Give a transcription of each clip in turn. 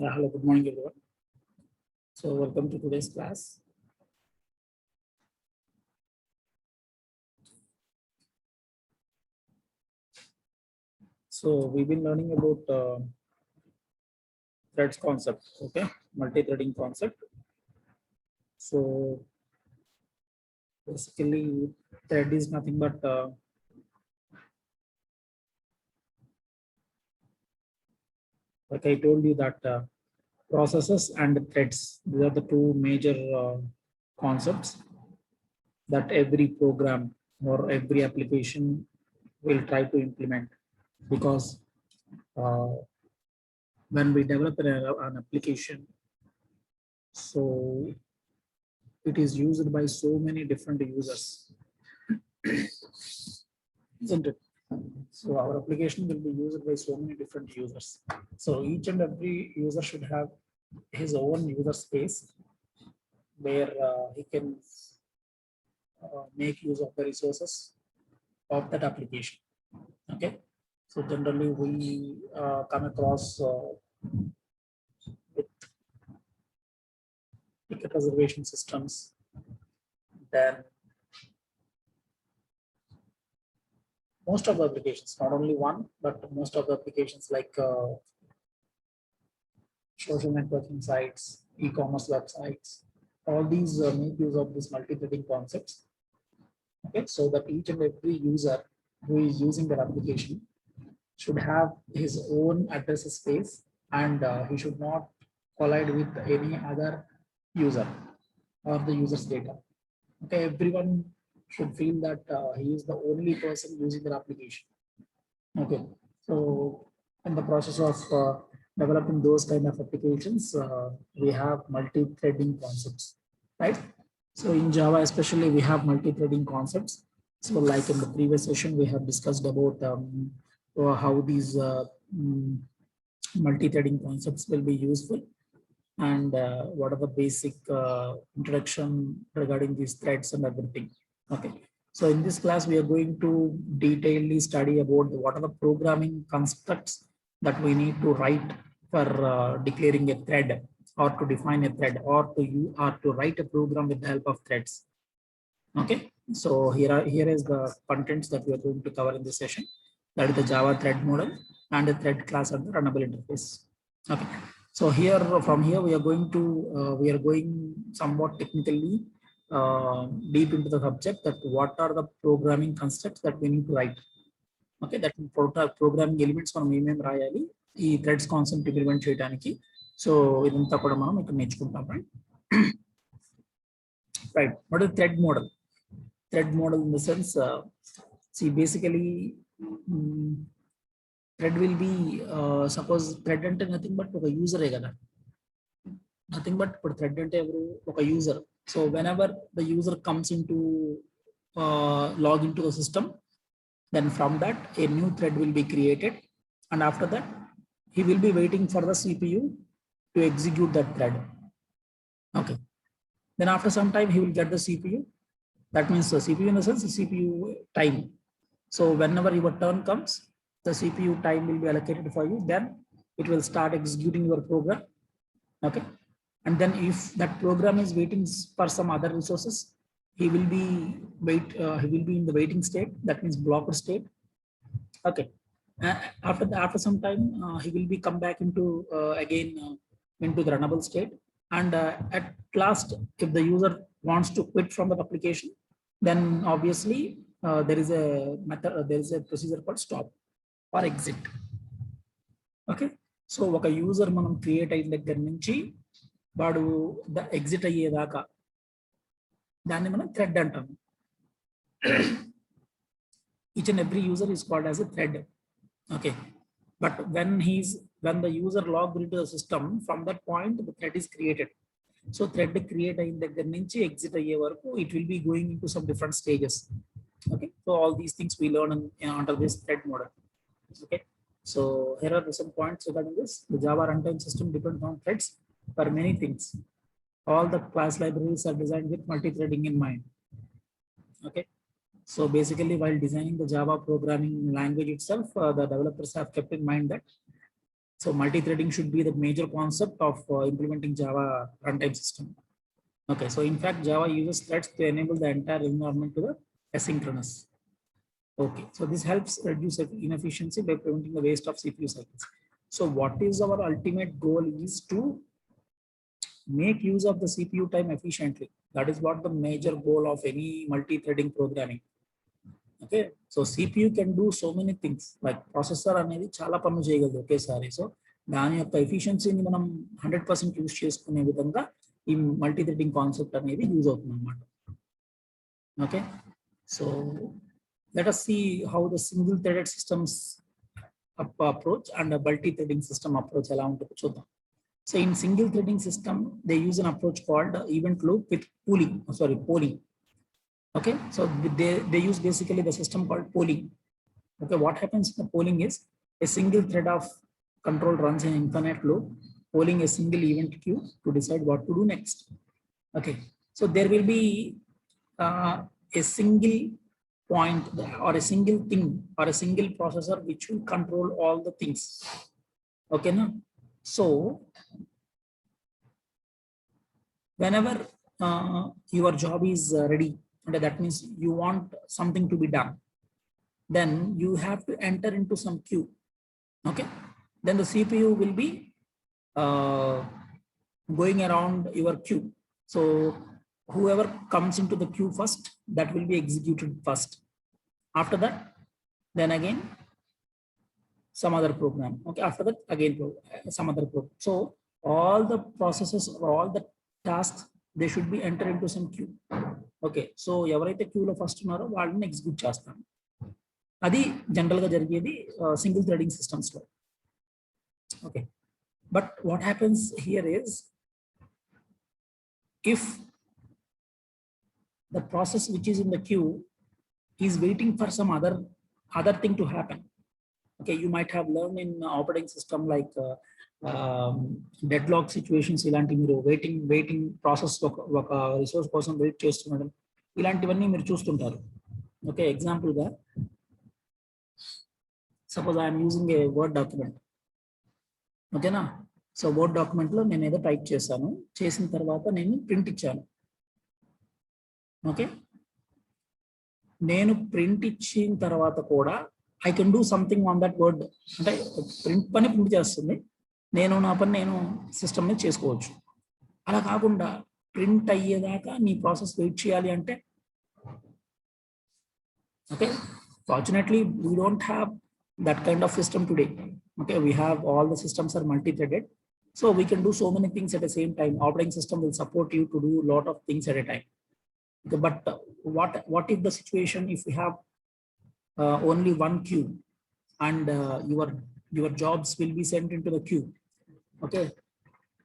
Hello, good morning, everyone. So, welcome to today's class. So, we've been learning about threads concept, okay, multi-threading concept. So, basically, thread is nothing but like I told you that processes and threads, these are the two major concepts that every program or every application will try to implement, because uh, when we develop an application, so it is used by so many different users, isn't it? So our application will be used by so many different users. So each and every user should have his own user space where he can make use of the resources of that application. Okay. So generally we come across with ticket reservation systems, then most of the applications, not only one, but most of the applications like social networking sites, e-commerce websites, all these make use of these multi-threading concepts. Okay, so that each and every user who is using that application should have his own address space, and he should not collide with any other user or the user's data. Okay, everyone should feel that he is the only person using their application. Okay, so in the process of developing those kind of applications, we have multi-threading concepts, right? So in Java, especially, we have multi-threading concepts. So like in the previous session, we have discussed about how these multi-threading concepts will be useful, and what are the basic introduction regarding these threads and everything. Okay. So in this class, we are going to detailedly study about what are the programming constructs that we need to write for declaring a thread, or to define a thread, or to write a program with the help of threads. Okay. So here is the contents that we are going to cover in this session. That is the Java thread model and the thread class and the runnable interface. Okay. So here, from here, we are going somewhat technically deep into the subject, that what are the programming constructs that we need to write. Okay, that programming elements మనం ఏమేమి రాయాలి ఈ threads concept implement చేయడానికి. So ఇదంతా కూడా మనం ఇక్కడ నేర్చుకుంటాం, right? Right. What is thread model? Thread model in the sense, see, basically, thread will be suppose thread ante nothing but oka user e kada, nothing but thread ante evaru oka user. So whenever the user comes into log into the system, then from that a new thread will be created, and after that he will be waiting for the CPU to execute that thread. Okay, then after some time he will get the CPU. That means the CPU in the sense the CPU time. So whenever your turn comes, the CPU time will be allocated for you. Then it will start executing your program. Okay, and then if that program is waiting for some other resources, he will be in the waiting state. That means blocker state. Okay, after some time, he will be come back into again into the runnable state. And at last, if the user wants to quit from the application, then obviously there is a method, there is a procedure called stop or exit. Okay, so oka user manam create అయిన దగ్గర నుంచి వాడు exit అయ్యేదాకా దాన్ని మనం thread అంటాము. Each and every user is called as a thread. Okay, but when the user logged into the system, from that point the thread is created. So thread create అయిన దగ్గర నుంచి exit అయ్యే వరకు it will be going into some different stages. Okay, so all these things we learn under this thread model. Okay, so here are some points regarding this. The Java runtime system depends on threads for many things. All the class libraries are designed with multi-threading in mind. Okay, so basically, while designing the Java programming language itself, the developers have kept in mind that So multi-threading should be the major concept of implementing Java runtime system. Okay, so in fact, Java uses threads to enable the entire environment to the asynchronous. Okay, so this helps reduce inefficiency by preventing the waste of CPU cycles. So what is our ultimate goal is to make use of the CPU time efficiently. That is what the major goal of any multi-threading programming. Okay, so CPU can do so many things, like processor అనేది చాలా పనులు చేయగలదు ఒకేసారి. So దాని యొక్క ఎఫిషియన్సీని మనం 100% use చేసుకునే విధంగా ఈ మల్టీ థ్రెడింగ్ కాన్సెప్ట్ అనేది యూజ్ అవుతుంది అన్నమాట. Okay, so let us see how the single threaded systems approach and a multi threading system approach ఎలా ఉంటుందో చూద్దాం. So in single threading system they use an approach called event loop with polling. Okay, so they use basically the system called polling. Okay, what happens in the polling is a single thread of control runs an infinite loop, polling a single event queue to decide what to do next. Okay, so there will be a single point or a single thing or a single processor which will control all the things. Okay, now so whenever your job is ready, and that means you want something to be done, then you have to enter into some queue. Okay, then the CPU will be going around your queue. So whoever comes into the queue first, that will be executed first. After that, then again some other program. Okay, after that again some other program. So all the processes or all the tasks, they should be entered into some queue. Okay, so ఎవరైతే క్యూలో first ఉన్నారో వాళ్ళని execute చేస్తాను. అది జనరల్గా జరిగేది single threading సిస్టమ్స్లో. Okay, but what happens here is if the process which is in the queue is waiting for some other thing to happen. Okay, you might have learn in operating system like deadlock situations, ఇలాంటి మీరు waiting process ఒక resource కోసం wait చేస్తుండడం, ఇలాంటివన్నీ మీరు చూస్తుంటారు. Okay, ఎగ్జాంపుల్గా suppose I'm using a word document. ఓకేనా, సో వర్డ్ డాక్యుమెంట్లో నేను ఏదో టైప్ చేశాను, చేసిన తర్వాత నేను ప్రింట్ ఇచ్చాను. ఓకే, నేను ప్రింట్ ఇచ్చిన తర్వాత కూడా I can do something on that word. అంటే ప్రింట్ చేస్తుంది, నేను నా పని నేను సిస్టమ్ మీద చేసుకోవచ్చు. అలా కాకుండా ప్రింట్ అయ్యేదాకా నీ ప్రాసెస్ వెయిట్ చేయాలి అంటే, okay, fortunately we don't have that kind of system today. Okay, we have all the systems are మల్టీ-threaded, so we can do so many things at the same time. Operating system will support you to do lot of things at a time. Okay, but what if the situation if you have only one queue and your jobs will be sent into the queue. Okay,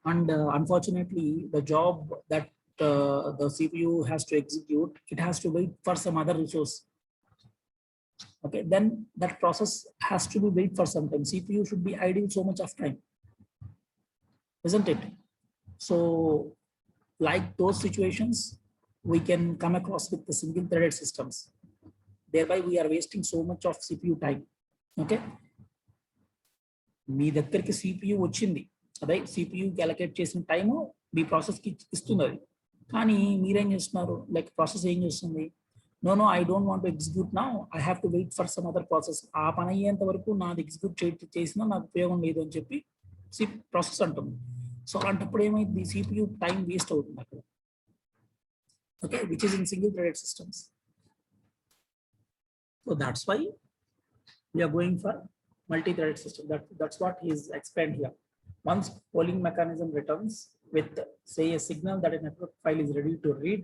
and unfortunately the job that the CPU has to execute, it has to wait for some other resource. Okay, then that process has to be wait for some time. CPU should be idle so much of time, isn't it? So like those situations we can come across with the single threaded systems. Thereby we are wasting so much of CPU time. Okay, మీ దగ్గరికి CPU వచ్చింది, అదే CPUకి allocate చేసిన time మీ ప్రాసెస్కి ఇస్తున్నది, కానీ మీరేం చేస్తున్నారు, like process ఏం చేస్తుంది, no I don't want to execute now, I have to wait for some other process. ఆ పని అయ్యేంత వరకు నాది ఎగ్జిక్యూట్ చేసినా నాకు ఉపయోగం లేదు అని చెప్పి ప్రాసెస్ అంటుంది. సో అలాంటప్పుడు ఏమైంది, CPU టైం వేస్ట్ అవుతుంది అక్కడ. Okay, which is in single threaded systems. So that's why we are going for multi-threaded system. That's what is explained here. Once polling mechanism returns with say a signal that a network file is ready to read,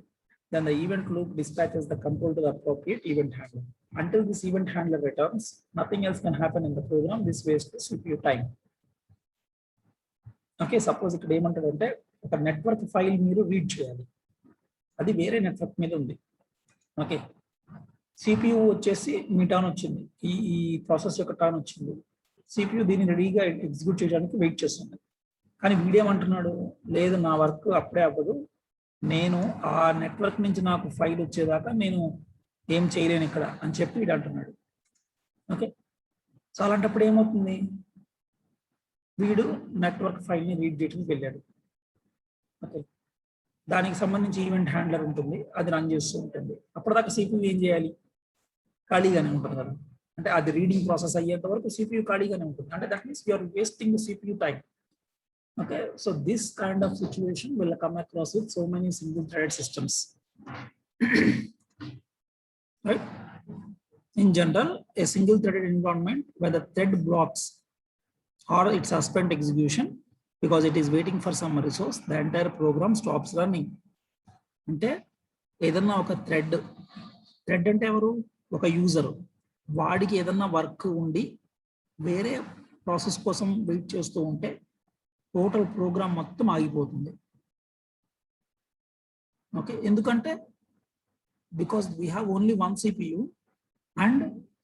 then the event loop dispatches the control to the appropriate event handler. Until this event handler returns, nothing else can happen in the program. This wastes CPU time. Okay, suppose ఇక్కడ ఏమంటాడంటే ఒక network file మీరు read చేయాలి, అది వేరే network మీద ఉంది. Okay, CPU వచ్చేసి మీ టర్న్ వచ్చింది, ఈ ప్రాసెస్ యొక్క టర్న్ వచ్చింది, CPU దీన్ని రెడీగా ఎగ్జిక్యూట్ చేయడానికి వెయిట్ చేస్తుంది. కానీ వీడేమంటున్నాడు, లేదు నా వర్క్ అప్పుడే అవ్వదు, నేను ఆ నెట్వర్క్ నుంచి నాకు ఫైల్ వచ్చేదాకా నేను ఏం చేయలేను ఇక్కడ అని చెప్పి వీడు అంటున్నాడు. ఓకే, సో అలాంటప్పుడు ఏమవుతుంది, వీడు నెట్వర్క్ ఫైల్ని రీడ్ చేయడానికి వెళ్ళాడు. ఓకే, దానికి సంబంధించి ఈవెంట్ హ్యాండ్లర్ ఉంటుంది, అది రన్ చేస్తూ ఉంటుంది. అప్పటిదాకా సిపియు ఏం చేయాలి? ఖాళీగానే ఉంటుంది కదా. అంటే అది రీడింగ్ ప్రాసెస్ అయ్యేంత వరకు సిపియు ఖాళీగానే ఉంటుంది. అంటే that means you're wasting CPU time. Okay, so this kind of situation will come across with so many single threaded systems. Right? In general, a single threaded environment where the thread blocks or it suspends execution because it is waiting for some resource, the entire program stops running. అంటే ఏదన్నా ఒక thread అంటే ఎవరు? ఒక user. వాడికి ఏదన్నా work ఉండి వేరే ప్రాసెస్ కోసం వెయిట్ చేస్తూ ఉంటే టోటల్ ప్రోగ్రామ్ మొత్తం ఆగిపోతుంది. ఓకే, ఎందుకంటే because we have only one CPU and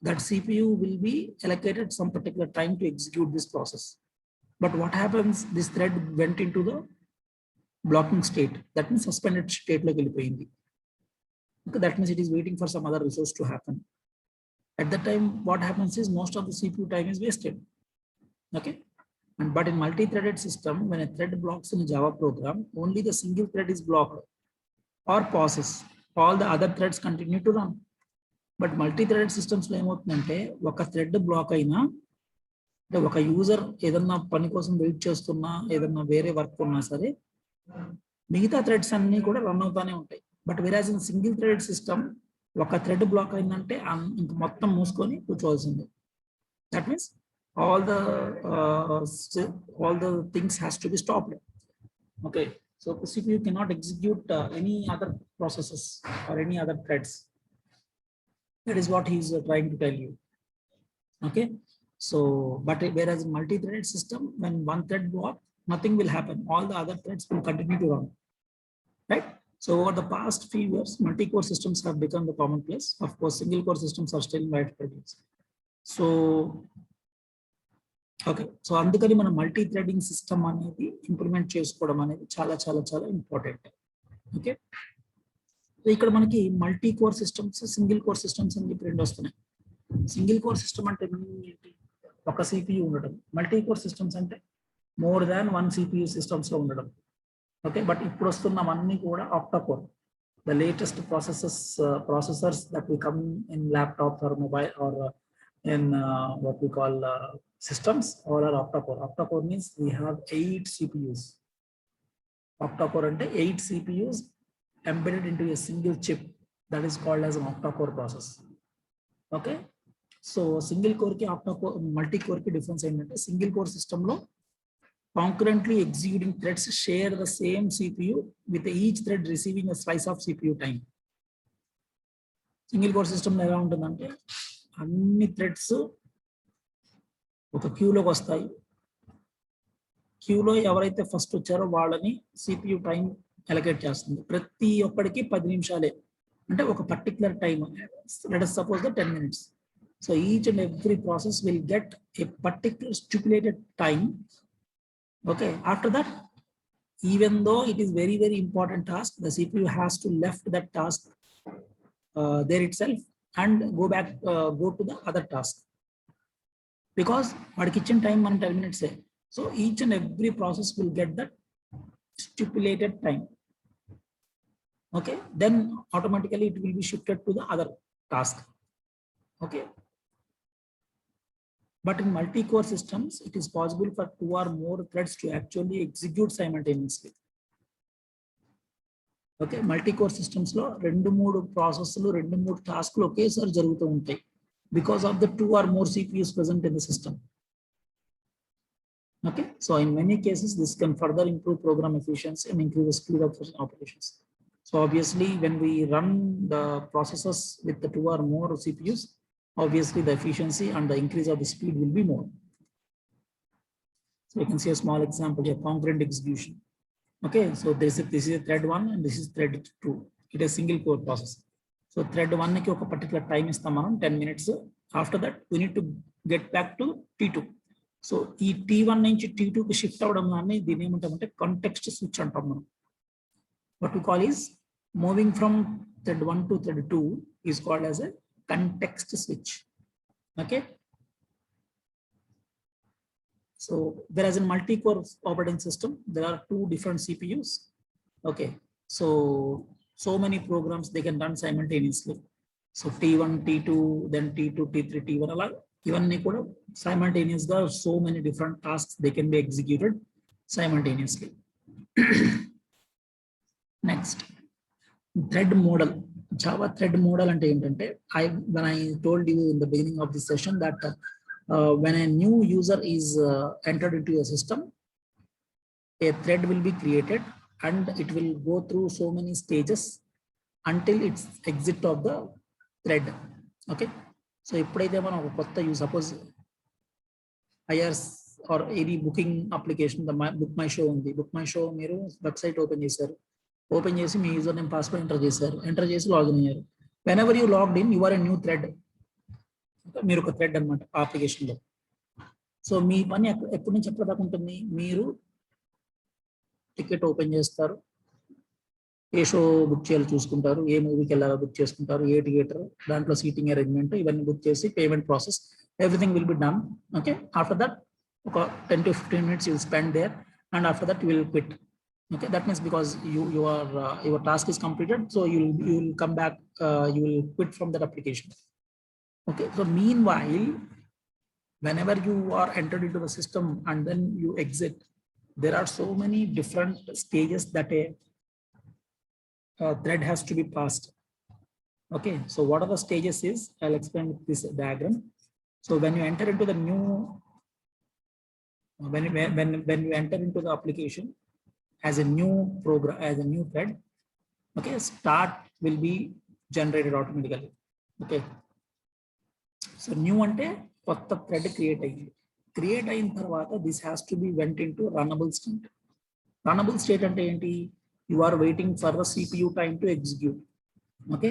that CPU will be allocated some particular time to execute this process. But what happens? This thread went into the blocking state. That means suspended state like వెళ్ళిపోయింది. Okay, that means it is waiting for some other resource to happen. At that time, what happens is most of the CPU time is wasted. Okay, but in multi-threaded system, when a thread blocks in a Java program, only the single thread is blocked or pauses. All the other threads continue to run. But multi-threaded systems లో ఏమవుతుందంటే ఒక thread black అయినా, అంటే ఒక user ఏదన్నా పని కోసం wait చేస్తున్నా, ఏదన్నా వేరే వర్క్ ఉన్నా సరే మిగతా థ్రెడ్స్ అన్ని కూడా రన్ అవుతానే ఉంటాయి. But whereas in single threaded system ఒక థ్రెడ్ బ్లాక్ అయిందంటే ఇంక మొత్తం మూసుకొని కూర్చోవాల్సిందే. That means all the things has to be stopped. Okay, so the CPU cannot execute any other processes or any other threads. That is what he is trying to tell you. Okay, so but whereas in multi-threaded system, when one thread block, nothing will happen. All the other threads will continue to run. Right? So over the past few years, multi-core systems have become the commonplace. Of course, single-core systems are still widespread. So okay, so అందుకని మనం multi threading system అనేది implement చేసుకోవడం అనేది చాలా చాలా చాలా important. Okay, so ఇక్కడ మనకి multi core systems, single core systems అని చెప్పి రెండు వస్తున్నాయి. సింగిల్ కోర్ సిస్టమ్ అంటే ఏంటి? ఒక సిపియు ఉండడం. మల్టీ కోర్ సిస్టమ్స్ అంటే more than one CPU systems లో ఉండడం. ఓకే, బట్ ఇప్పుడు వస్తున్నవన్నీ కూడా octa core. The latest processors that we come in laptops or mobile or in what we call systems, all are octa-core. Octa-core means we have 8 CPUs. Octa-core ante 8 CPUs embedded into a single chip, that is called as an octa-core process. Okay, so single core ki octa-core, multi-core ki difference ఏంటంటే single core system లో concurrently executing threads share the same CPU with each thread receiving a slice of CPU time. Single core system ఎలా ఉంటుందంటే అన్ని threads ఒక క్యూలోకి వస్తాయి. క్యూలో ఎవరైతే first వచ్చారో వాళ్ళని సిపియు టైం అలొకేట్ చేస్తుంది. ప్రతి ఒక్కడికి 10 నిమిషాలే, అంటే ఒక particular time. Let us suppose the 10 minutes. So each and every process will get a particular stipulated time. Okay, after that, even though it is very very important task, the CPU has to left that task there itself and go to the other task, because our kitchen time man 10 minutes hai. So each and every process will get that stipulated time. Okay, then automatically it will be shifted to the other task. Okay, but in multi-core systems it is possible for 2 or more threads to actually execute simultaneously. Okay, multi core systems లో 2-3 ప్రాసెస్లు 2-3 టాస్క్లు ఒకేసారి జరుగుతూ ఉంటాయి, because of the 2 or more CPUs present in the system. Okay, so in many cases this can further improve program efficiency and increase the speed of operations. So obviously when we run the processes with the 2 or more CPUs, obviously the efficiency and the increase of the speed will be more. So you can see a small example here, concurrent execution. Okay, so this is a thread 1 and this is thread 2. It is single core process. So thread 1 ki oka particular time istam manam 10 minutes. After that we need to get back to T2. So ee T1 nunchi T2 ki shift avadam danni dine emantamante context switch antam manam. What we call is moving from thread 1 to thread 2 is called as a context switch. Okay, So whereas in multi-core operating system, there are two different CPUs. Okay, so many programs they can run simultaneously. So T1, T2, then T2, T3, T1 అలా ఇవన్నీ కూడా simultaneous గా so many different tasks they can be executed simultaneously. Next, thread model. Java thread model అంటే ఏంటంటే when I told you in the beginning of this session that when a new user is entered into a system, a thread will be created and it will go through so many stages until its exit of the thread. Okay, so ఎప్పుడైతే మనం ఒక కొత్త use suppose IRS or any booking application, the book my show ఉంది, book my show మీరు website open చేశారు, open చేసి మీ user name password enter చేసి లాగిన్ అయ్యారు. Whenever you logged in, you are a new thread. మీరు ఒక thread అనమాట ఆ అప్లికేషన్ లో. సో మీ పని ఎప్పటి నుంచి ఎప్పటి దాకా ఉంటుంది? మీరు టికెట్ ఓపెన్ చేస్తారు, ఏ షో బుక్ చేయాలో చూసుకుంటారు, ఏ మూవీకి వెళ్ళాలో బుక్ చేసుకుంటారు, ఏ థియేటర్, దాంట్లో సీటింగ్ అరేంజ్మెంట్ ఇవన్నీ బుక్ చేసి payment process everything will be done. Okay, after that ఒక 10 to 15 minutes you will spend there, and after that you will quit. Okay, that means because your task is completed, so you will come back, you will quit from that application. Okay, so meanwhile, whenever you are entered into the system and then you exit, there are so many different stages that a thread has to be passed. Okay, so what are the stages is, I'll explain with this diagram. So when you enter into the new, when you enter into the application as a new program, as a new thread, okay, start will be generated automatically. Okay, so new ante kotta thread create అయిన తర్వాత this has to be went into runnable state. Runnable state ante enti, you are waiting for the CPU time to execute. Okay,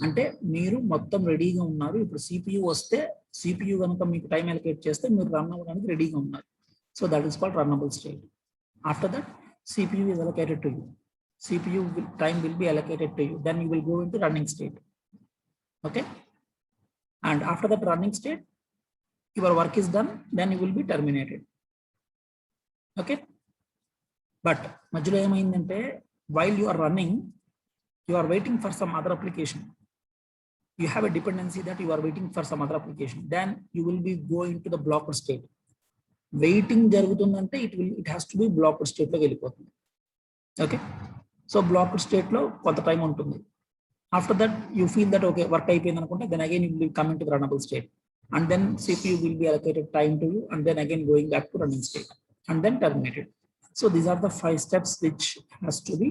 అంటే మీరు మొత్తం రెడీగా ఉన్నారు, ఇప్పుడు CPU వస్తే CPU కనుక మీకు టైం అలొకేట్ చేస్తే మీరు రన్ అవ్వడానికి రెడీగా ఉన్నారు. So that is called runnable state. After that CPU is allocated to you. CPU time will be allocated to you. Then you will go into running state. Okay, and after that running state, your work is done. Then you will be terminated. Okay, but మధ్యలో ఏమైందంటే, while you are running, you are waiting for some other application. You have a dependency that you are waiting for some other application. Then you will be going to the blocker state. Waiting జరుగుతుందంటే it has to be blocker state లోకి వెళ్ళిపోతుంది. Okay, so blocked state లో కొంత time ఉంటుంది. After that you feel that okay work అయిపోయింది అనుకుంటే, then again you will come into the runnable state, and then CPU will be allocated time to you, and then again going back to running state, and then terminated. So these are the 5 steps which has to be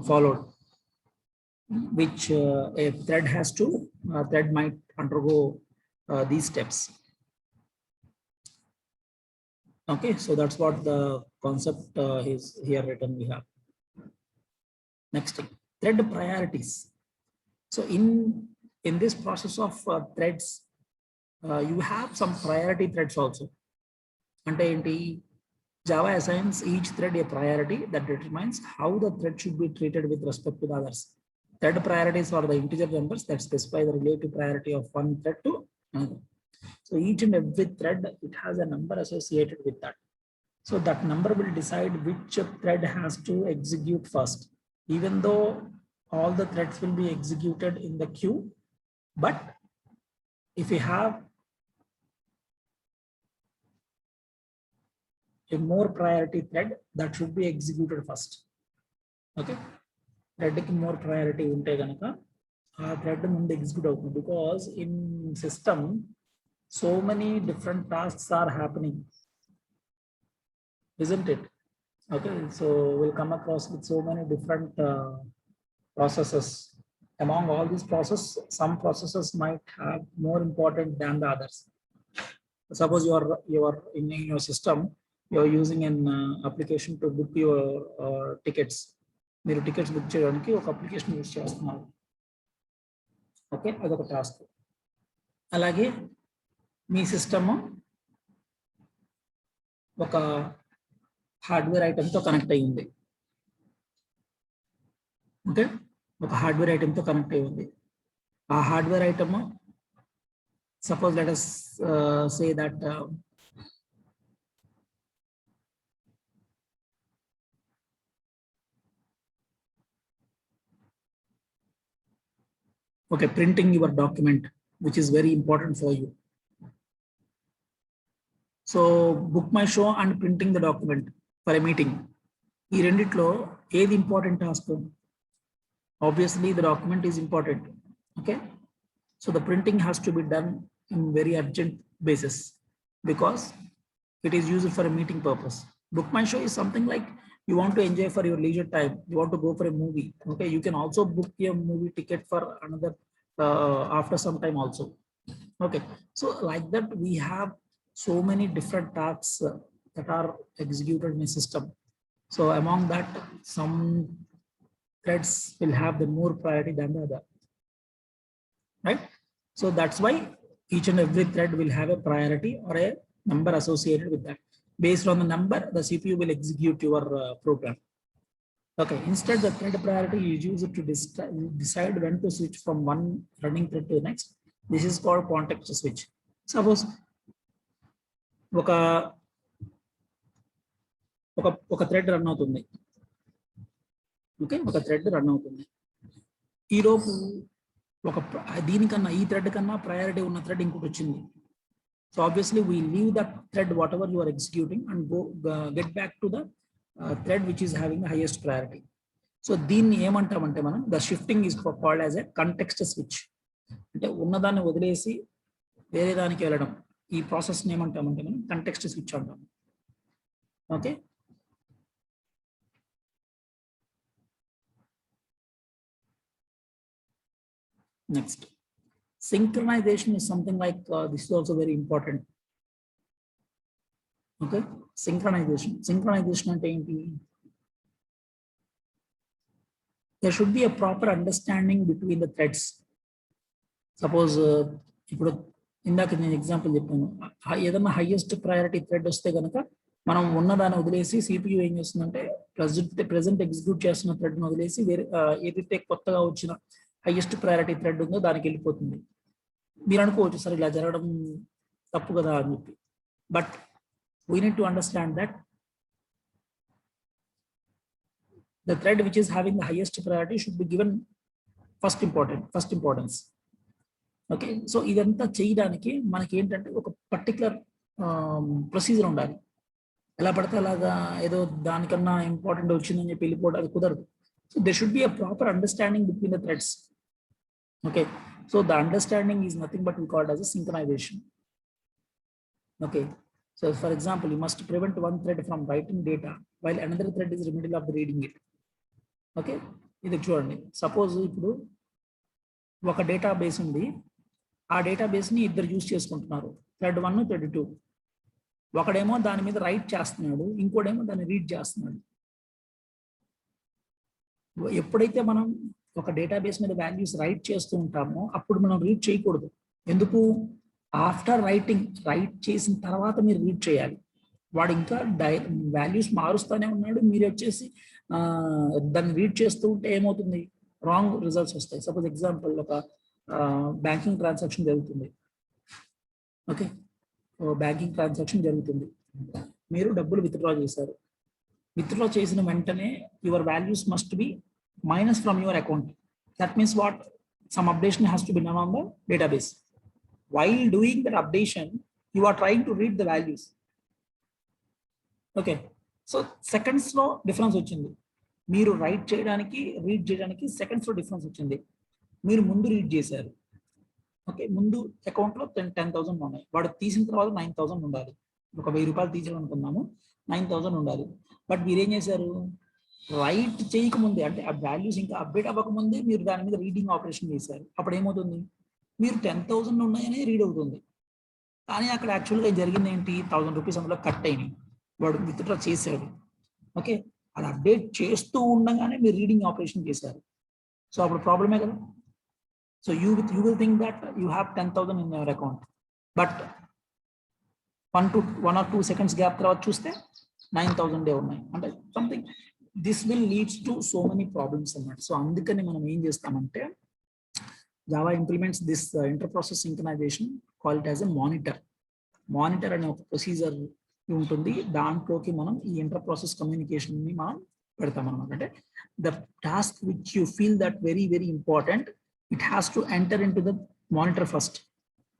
followed, which a thread has to, thread might undergo these steps. Okay, so that's what the concept is here written we have. Next thing, thread priorities. So in this process of threads, you have some priority threads also. Ante enti, Java assigns each thread a priority that determines how the thread should be treated with respect to the others. Thread priorities are the integer numbers that specify the relative priority of one thread to another. So each and every thread, it has a number associated with that. So that number will decide which thread has to execute first, even though all the threads will be executed in the queue. But if you have a more priority thread, that should be executed first. Okay, thread ki more priority unte ganaka aa thread mundu execute avutundi, because in system so many different tasks are happening, isn't it? Okay, so we'll come across with so many different processes. Among all these processes, some processes might have more important than the others. Suppose you are in your system, you are using an application to book your tickets. మీరు tickets book చేయడానికి ఒక application use చేస్తున్నారు. Okay, అదొక task. అలాగే మీ system ఒక hardware ఐటమ్తో connect అయ్యింది. Okay, ఒక hardware ఐటమ్తో connect అయ్యి ఉంది. ఆ hardware item, suppose let us say that Okay, printing your document, which is very important for you. So book my show and printing the document for a meeting. ఈ రెండిట్లో ఏది important task? Obviously the document is important. Okay, so the printing has to be done in very urgent basis because it is used for a meeting purpose. Book my show is something like you want to enjoy for your leisure time, you want to go for a movie. Okay, you can also book a movie ticket for another after some time also. Okay, so like that we have so many different tasks that are executed in a system. So among that, some threads will have the more priority than the other, right? So that's why each and every thread will have a priority or a number associated with that. Based on the number, the CPU will execute your program. Okay, instead the thread priority is used to decide when to switch from one running thread to the next. This is called context switch. Suppose ఒక thread run అవుతుంది. Okay, ఒక thread run అవుతుంది. ఈరోజు దీనికన్నా ఈ thread కన్నా priority ఉన్న thread ఇంకోటి వచ్చింది. So obviously we leave that thread whatever you are executing and go get back to the thread which is having the highest priority. So దీన్ని ఏమంటామంటే మనం the shifting is called as a context switch. అంటే ఉన్నదాన్ని వదిలేసి వేరే దానికి వెళ్ళడం, ఈ ప్రాసెస్ని ఏమంటామంటే మనం కంటెక్స్ట్ స్విచ్ అంటాం. Okay, next, synchronization is something like this is also very important. Okay, synchronization ante enti? There should be a proper understanding between the threads. Suppose ఇప్పుడు ఇందాక నేను ఎగ్జాంపుల్ చెప్పాను, ఏదైనా హైయెస్ట్ ప్రయారిటీ థ్రెడ్ వస్తే కనుక మనం ఉన్నదాన్ని వదిలేసి CPU ఏం చేస్తుందంటే ప్రెసెంట్ ఎగ్జిక్యూట్ చేస్తున్న థ్రెడ్ని వదిలేసి వేరే ఏదైతే కొత్తగా వచ్చిన హైయెస్ట్ ప్రయారిటీ థ్రెడ్ ఉందో దానికి వెళ్ళిపోతుంది. మీరు అనుకోవచ్చు సార్ ఇలా జరగడం తప్పు కదా అని చెప్పి, but we need to understand that the thread which is having the highest priority should be given first importance. Okay, so ఇదంతా చేయడానికి మనకి ఏంటంటే ఒక పర్టికులర్ ప్రొసీజర్ ఉండాలి. ఎలా పడితే అలాగా ఏదో దానికన్నా ఇంపార్టెంట్ వచ్చిందని చెప్పి వెళ్ళిపోవడం అది కుదరదు. So there should be a proper understanding between the threads. Okay, so the understanding is nothing but we call it as a synchronization. Okay, so for example, you must prevent one thread from writing data while another thread is in the middle of reading it. Okay, ఇది చూడండి, suppose ఇప్పుడు ఒక database ఉంది, ఆ డేటాబేస్ని ఇద్దరు use చేసుకుంటున్నారు, thread 1 thread 2. ఒకడేమో దాని మీద రైట్ చేస్తున్నాడు, ఇంకోడేమో దాన్ని రీడ్ చేస్తున్నాడు. ఎప్పుడైతే మనం ఒక డేటాబేస్ మీద వాల్యూస్ రైట్ చేస్తూ ఉంటామో అప్పుడు మనం రీడ్ చేయకూడదు. ఎందుకు? ఆఫ్టర్ రైట్ చేసిన తర్వాత మీరు రీడ్ చేయాలి. వాడు ఇంకా వాల్యూస్ మారుస్తూనే ఉన్నాడు, మీరు వచ్చేసి దాన్ని రీడ్ చేస్తూ ఉంటే ఏమవుతుంది? రాంగ్ రిజల్ట్స్ వస్తాయి. సపోజ్ ఎగ్జాంపుల్, ఒక బ్యాంకింగ్ ట్రాన్సాక్షన్ జరుగుతుంది. ఓకే, బ్యాంకింగ్ ట్రాన్సాక్షన్ జరుగుతుంది, మీరు డబ్బులు విత్డ్రా చేశారు. Withdraw చేసిన వెంటనే your values must be minus from your account. That means what? Some updation has to be done on the database. While doing that updation, you are trying to read the values. Okay, so seconds లో difference వచ్చింది. మీరు right చేయడానికి read చేయడానికి seconds లో difference వచ్చింది. మీరు ముందు read చేశారు. ఓకే, ముందు అకౌంట్ లో 10,000 ఉన్నాయి, వాడు తీసిన తర్వాత 9,000 ఉండాలి. ఒక 1000 రూపాయలు తీసాలనుకున్నాము, 9,000 ఉండాలి. బట్ మీరేం చేశారు? రైట్ చేయకముందే, అంటే ఆ వాల్యూస్ ఇంకా అప్డేట్ అవ్వకముందే మీరు దాని మీద రీడింగ్ ఆపరేషన్ చేశారు. అప్పుడు ఏమవుతుంది? మీరు 10,000 ఉన్నాయని రీడ్ అవుతుంది, కానీ అక్కడ యాక్చువల్గా జరిగింది ఏంటి? 1,000 రూపీస్ అందులో కట్ అయినాయి, వాడు విత్డ్రా చేశాడు. ఓకే, అది అప్డేట్ చేస్తూ ఉండగానే మీరు రీడింగ్ ఆపరేషన్ చేశారు. సో అప్పుడు ప్రాబ్లమే కదా. So you will think that you have 10,000 in your account, but 1 or 2 seconds gap తర్వాత చూస్తే 9,000 ఉన్నాయి. అంటే something this will leads to so many problems అన్నమాట. సో అందుకని మనం ఏం చేస్తామంటే Java implements this inter process synchronisation, call it as a monitor అనే ఒక ప్రొసీజర్ ఉంటుంది. దాంట్లోకి మనం ఈ ఇంటర్ ప్రాసెస్ కమ్యూనికేషన్ ని మనం పెడతాం అనమాట. అంటే the task which you feel that very very important, it has to enter into the monitor first.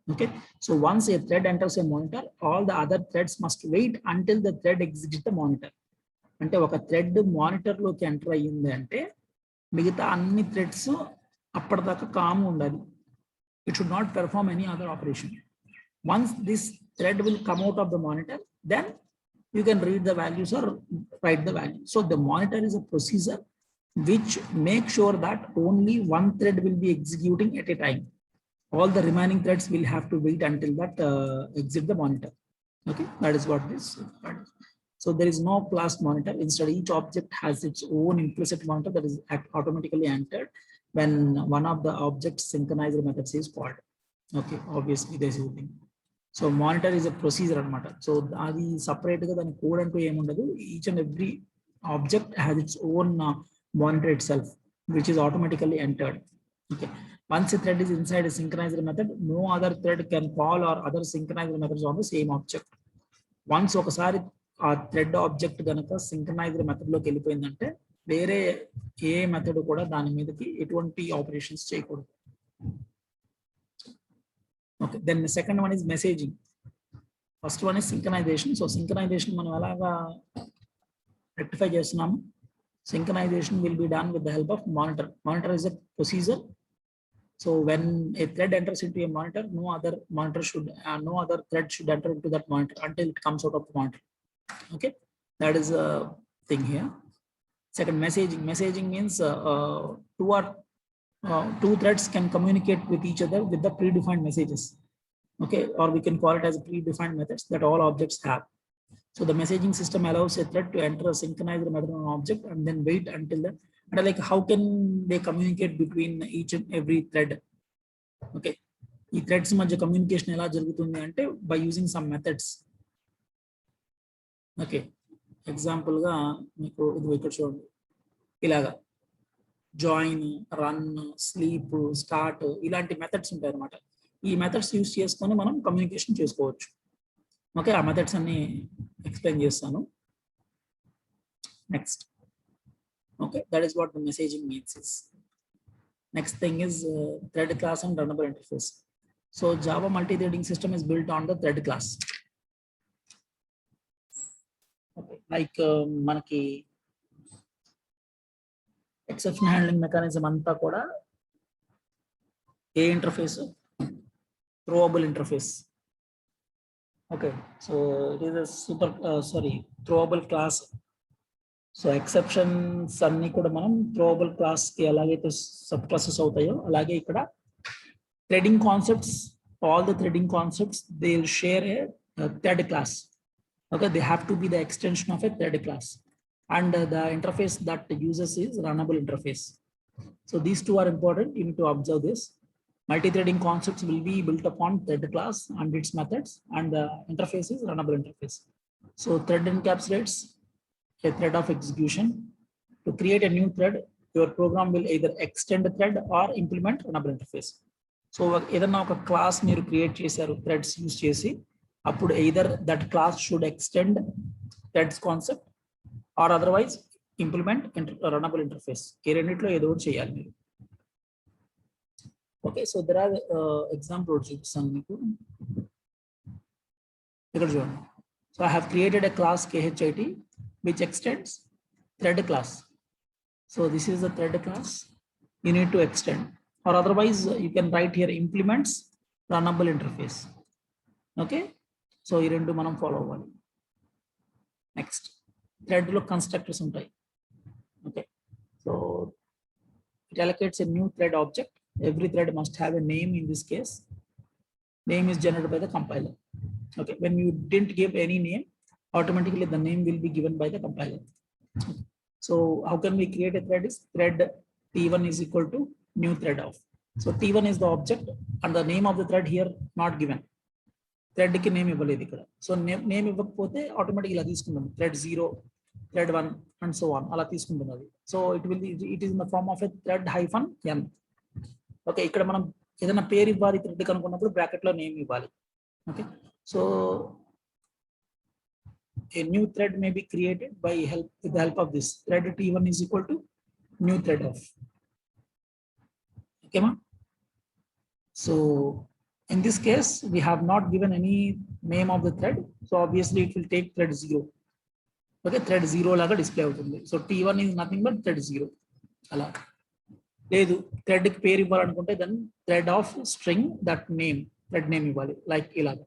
Okay, so once a thread enters a monitor, all the other threads must wait until the thread exits the monitor. అంటే ఒక thread monitor లోకి enter అయ్యింది అంటే మిగతా అన్ని threads అప్పటిదాకా com ఉండాలి. It should not perform any other operation. Once this thread will come out of the monitor, then you can read the values or write the value. So the monitor is a procedure which makes sure that only one thread will be executing at a time. All the remaining threads will have to wait until that exit the monitor. Okay, that is what this. So there is no class monitor. Instead, each object has its own implicit monitor that is automatically entered when one of the objects synchronizer methods is called. Okay, obviously there is a thing. So monitor is a procedure anamata. So adi separate ga dani code antu em undadu. Each and every object has its own monitor itself, which is automatically entered. Okay. Once a thread is inside a synchronizer method, no other thread can call or other synchronizer methods on the same object. Once ఒకసారి ఆ thread object గనక సింక్రనైజర్ method లోకి వెళ్ళిపోయిందంటే వేరే ఏ method కూడా దాని మీదకి ఎటువంటి operations చేయకూడదు. Okay, then second one is messaging. First one is synchronization. So synchronization మనం ఎలాగా రెక్టిఫై చేస్తున్నాము? Synchronization will be done with the help of monitor. Monitor is a procedure. So when a thread enters into a monitor, no other thread should enter into that monitor until it comes out of the monitor. Okay, that is a thing here. Second, messaging. Messaging means two threads can communicate with each other with the predefined messages. Okay, or we can call it as predefined methods that all objects have. So the messaging system allows a thread to enter a synchronizer method on an object and then wait until the, and like how can they communicate between each and every thread? Okay, ఈ threads మధ్య communication ఎలా జరుగుతుంది అంటే by using some methods. Okay, example గా మీకు ఇది ఇక్కడ చూడండి, ఇలాగా జాయిన్, రన్, స్లీప్, స్టార్ట్ ఇలాంటి మెథడ్స్ ఉంటాయి అన్నమాట. ఈ మెథడ్స్ యూస్ చేసుకొని మనం కమ్యూనికేషన్ చేసుకోవచ్చు. ఓకే, ఆ మెథడ్స్ అన్ని ఎక్స్ప్లెయిన్ చేస్తాను next. Okay, that is what the messaging means is. Next thing is thread class and runnable interface. So Java multi threading system is built on the thread class. Okay, like మనకి exception handling mechanism అంతా కూడా ఏ interface? Throwable interface. Okay, so it is a throwable class. So exceptions అన్ని కూడా మనం throwable class కి ఎలాగైతే sub classes అవుతాయో అలాగే ఇక్కడ threading concepts, all the threading concepts, they will share a thread class. Okay, they have to be the extension of a thread class, and the interface that uses is runnable interface. So these two are important. You need to observe this. Multi-threading concepts will be built upon thread class and its methods, and the interface is runnable interface. So thread encapsulates a thread of execution. To create a new thread, your program will either extend a thread or implement runnable interface. So ఏదైనా ఒక class మీరు create చేశారు threads use చేసి, అప్పుడు either that class should extend threads concept or otherwise implement runnable interface. ఈ రెండిట్లో ఏదో ఒకటి చేయాలి మీరు. Okay, so there are examples చూపిస్తాను మీకు ఇక్కడ చూడండి. So I have created a class KHIT which extends thread class. So this is the thread class you need to extend, or otherwise you can write here implements runnable interface. Okay, so ఈ రెండు మనం follow అవ్వాలి. Next, thread లో constructors ఉంటాయి. Okay, so it allocates a new thread object. Every thread must have a name. In this case, name is generated by the compiler. Okay, when you didn't give any name, automatically the name will be given by the compiler. So how can we create a thread? Is thread t1 is equal to new thread of. So t1 is the object and the name of the thread here not given. Thread ki name ఇవ్వలేదు ఇక్కడ. So name ఇవ్వకపోతే automatically ఇలా తీసుకుంటుంది. Thread 0, thread 1 and so on అలా తీసుకుంటుంది అది. So it is in the form of a thread -n. Okay, ఇక్కడ మనం ఏదైనా పేరు ఇవ్వాలి థ్రెడ్ కనుక్కున్నప్పుడు బ్రాకెట్ లో నేమ్ ఇవ్వాలి. Okay, so a new thread may be created with the help of this. Thread t1 is equal to new thread of. Okay ma? So in this case, we have not given any name of the thread. So obviously it will take thread 0. Okay, thread 0 laga display avutundi. So T1 is nothing but thread 0. Ala. లేదు thread కి పేరు ఇవ్వాలనుకుంటే then thread of string that name thread name ఇవ్వాలి like ఇలాగ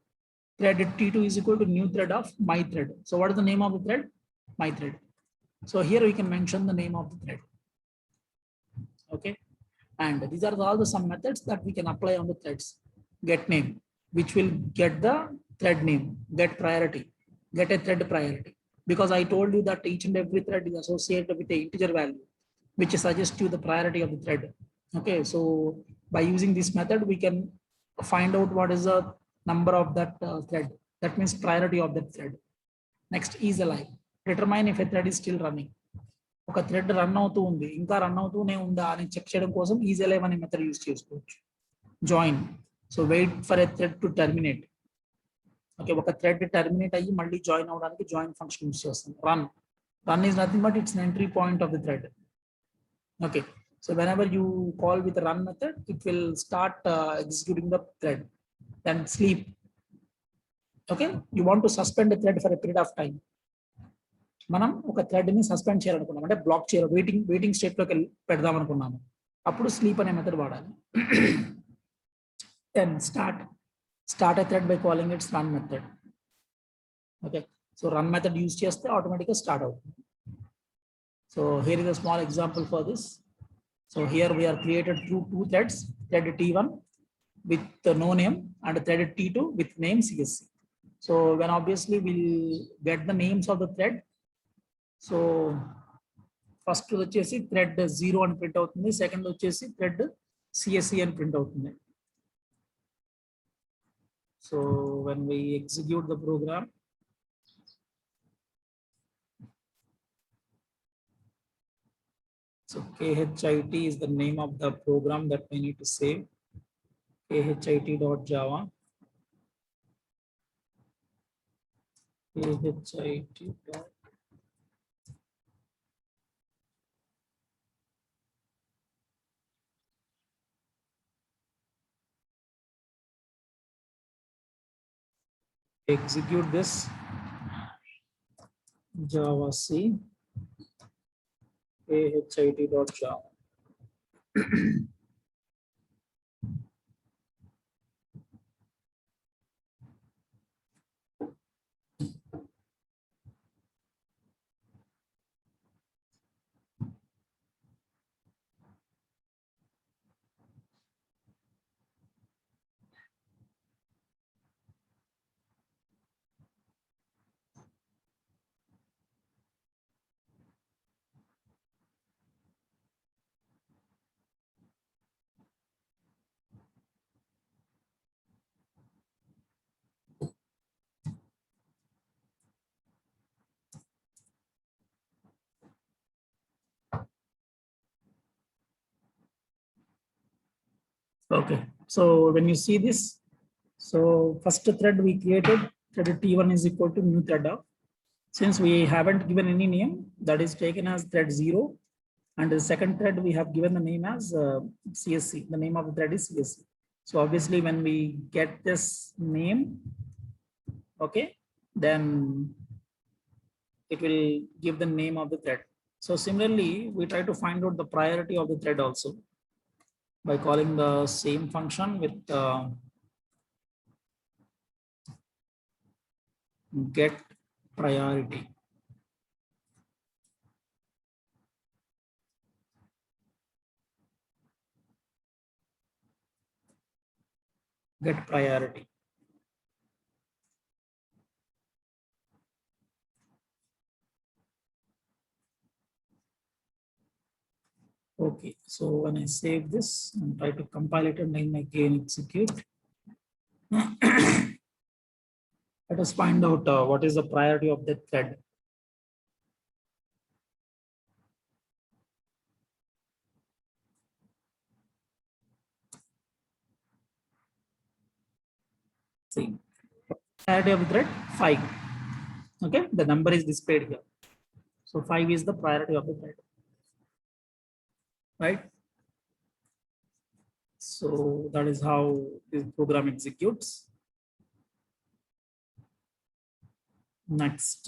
thread T2 is equal to new thread of my thread. So what is the name of the thread? My thread. So here we can mention the name of the thread. Okay, and these are all the some methods that we can apply on the threads. Get name, which will get the thread name. Get priority, get a thread priority, because I told you that each and every thread is associated with a integer value which suggests you the priority of the thread. Okay, so by using this method we can find out what is the number of that thread, that means priority of that thread. Next is alive, determine if a thread is still running. ఒక thread run అవుతూ ఉంది, ఇంకా run అవుతూనే ఉందా అని check చేయడం కోసం is alive అనే మెథడ్ యూజ్ చేసుకోవచ్చు. Join, so wait for a thread to terminate. Okay, ఒక థ్రెడ్ టర్మినేట్ అయ్యి మళ్ళీ జాయిన్ అవడానికి జాయిన్ ఫంక్షన్ యూజ్ చేస్తాం. Run is nothing but it's entry point of the thread. Okay, so whenever you call with the run method, it will start executing the thread. Then sleep. Okay, you want to suspend a thread for a period of time. మనం ఒక thread ని suspend చేయాలనుకున్నాం అంటే black చేయాలి, waiting state లోకి పెడదాం అనుకున్నాము, అప్పుడు sleep అనే మెథడ్ వాడాలి. Then start a thread by calling its run method. Okay, so run method use చేస్తే ఆటోమేటిక్గా స్టార్ట్ అవుతుంది. So here is a small example for this. So here we are created two threads, thread T1 with no name and thread T2 with name CSC. So when obviously we'll get the names of the thread. So first వచ్చేసి thread 0 అని print అవుతుంది, second వచ్చేసి thread CSC అని print అవుతుంది. So when we execute the program, so khit is the name of the program that we need to save. khit.java. khit. Execute this Java C khit.java. Okay, so when you see this, so first thread we created, thread T1 is equal to new thread of. Since we haven't given any name, that is taken as thread 0, and the second thread we have given the name as CSC. The name of the thread is CSC. So obviously when we get this name, okay, then it will give the name of the thread. So similarly, we try to find out the priority of the thread also by calling the same function with get priority. Get priority. Okay, so when I save this and try to compile it and then again execute, let us find out what is the priority of that thread. See, priority of the thread 5. Okay, the number is displayed here. So 5 is the priority of the thread, right? So that is how this program executes. Next,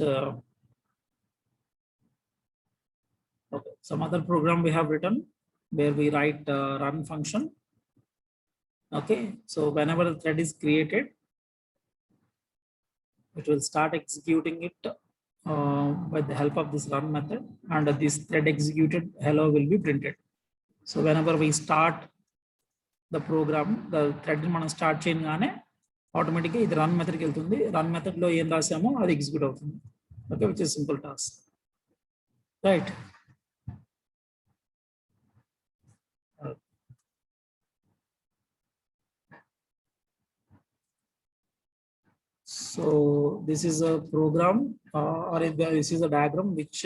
okay, some other program we have written where we write run function. Okay, so whenever the thread is created, it will start executing it with the help of this run method, and this thread executed hello will be printed. So whenever we start the program, the thread మనం start చేయగానే ఆటోమేటిక్గా ఇది run మెథడ్కి వెళ్తుంది. Run మెథడ్లో ఏం రాసామో అది execute అవుతుంది. Okay, which is simple task, right? So this is a program or this is a diagram which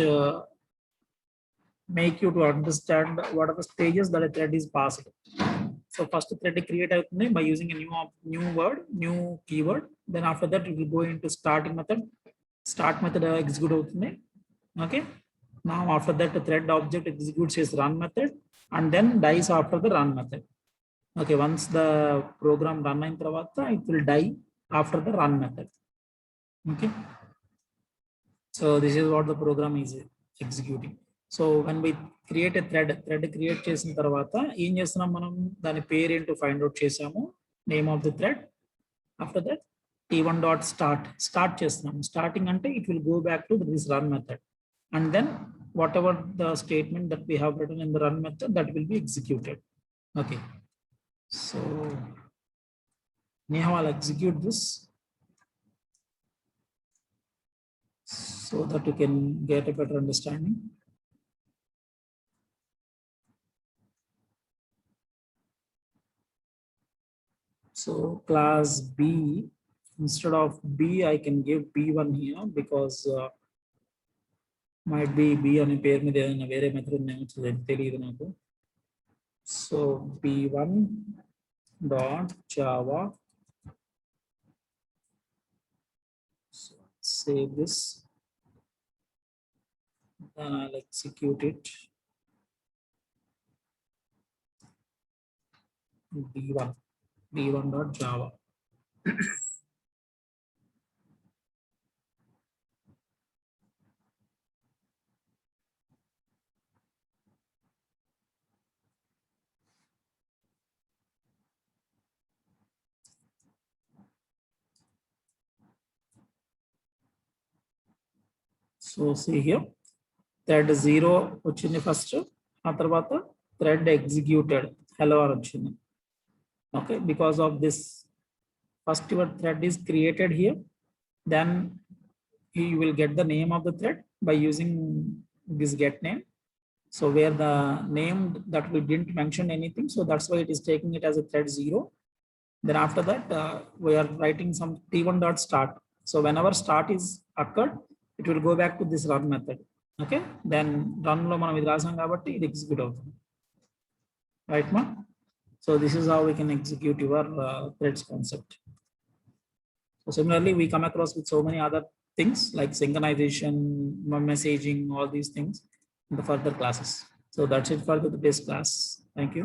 make you to understand what are the stages that a thread is passed. So first thread create by using a new word, new keyword. Then after that it will go into starting method. Start method execute outundi. Okay. Now after that the thread object executes its run method and then dies after the run method. Okay. Once the program run ayin tarvata, it will die after the run method. Okay. So this is what the program is executing. So when we create a thread create చేసిన తర్వాత ఏం చేస్తున్నాం, మనం దాని పేరు ఏంటో find out చేసాము, name of the thread. After that t1 dot start చేస్తున్నాం. స్టార్టింగ్ అంటే it will go back to this run method and then whatever the statement that we have written in the run method that will be executed. Okay, so now I'll execute this so that you can get a better understanding. So class B, instead of B, I can give B1 here because might be B on a pair में देना वेरे method में मुझे తెలియదు నాకు. So B1 dot Java. So save this. Then I'll execute it. B1 dot Java. So see here, thread 0 వచ్చింది first, ఆ తర్వాత thread executed hello అని వచ్చింది. Okay, because of this first your thread is created here, then you will get the name of the thread by using this get name. So where the name that we didn't mention anything, so that's why it is taking it as a thread 0. Then after that we are writing some t1 dot start. So whenever start is occurred, it will go back to this run method. Okay, then run lo manam idi rasam kabatti it execute avutundi, right ma? So this is how we can execute your threads concept. So similarly we come across with so many other things like synchronization, messaging, all these things in the further classes. So that's it for the base class. Thank you.